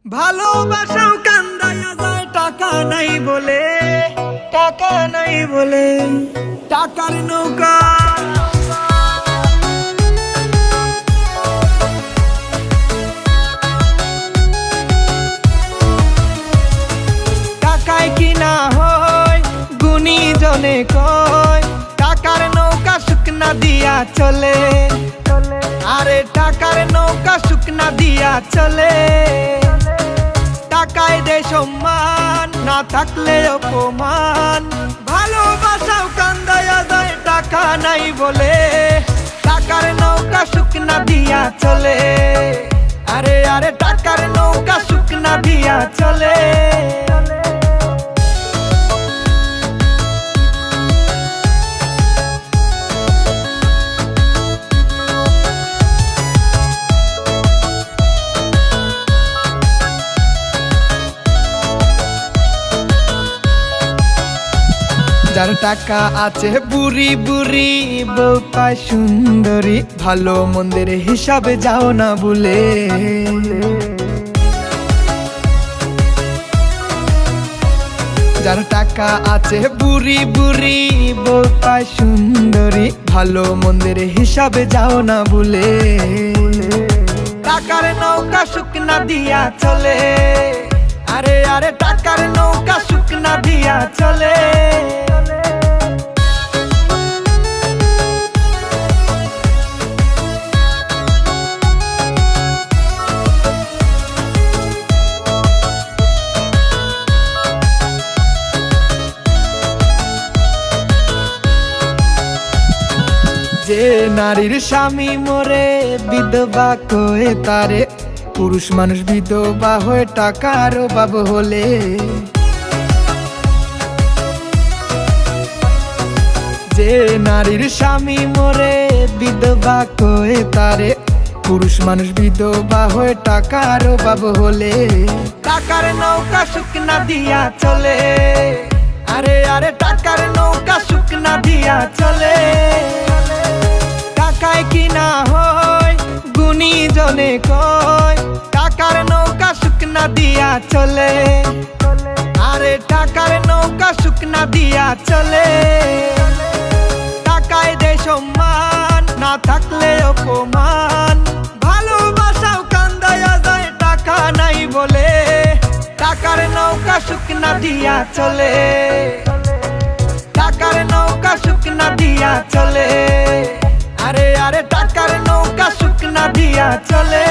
ভালোবাসাও কান্দায়া যায় টাকা নাই বলে, টাকা নাই বলে। টাকার নৌকা টাকায় কিনা হয় গুণী জনে কয়, টাকার নৌকা শুকনা দিয়া চলে। আরে টাকার নৌকা শুকনা দিয়া চলে। টাকায় দে সম্মান, না থাকলে অপমান। ভালোবাসাও কান্দায়া যায় টাকা নাই বলে, টাকার নৌকা শুকনা দিয়া চলে। আরে আরে টাকার নৌকা শুকনা দিয়া চলে। যার টাকা আছে বুড়ি বুড়ি, বউ পায় সুন্দরী, ভালো মন্দের হিসাবে যাও না ভুলে। যার টাকা আছে বুড়ি বুড়ি, বউ পায় সুন্দরী, ভালো মন্দের হিসাবে যাও না ভুলে। টাকার নৌকা শুকনা দিয়া চলে। আরে আরে টাকার নৌকা শুকনা দিয়া চলে। যে নারীর স্বামী মরে বিধবা কয়ে তারে, পুরুষ মানুষ বিধবা হয়ে টাকার অভাব হলে। যে নারীর স্বামী মরে বিধবা কয়ে তারে, পুরুষ মানুষ বিধবা হয়ে টাকার অভাব হলে। টাকার নৌকা শুকনা দিয়া চলে। আরে আরে টাকার নৌকা শুকনা দিয়া চলে। টাকায় কিনা হয় গুণী জনে কয়, টাকার নৌকা শুকনা দিয়া চলে। আরে টাকার নৌকা শুকনা দিয়া চলে। টাকায় দে সম্মান, না থাকলে অপমান। ভালোবাসাও কান্দায়া যায় টাকা নাই বলে, টাকার নৌকা শুকনা দিয়া চলে। টাকার নৌকা শুকনা দিয়া চলে। আরে আরে টাকার নৌকা শুকনা দিয়া চলে।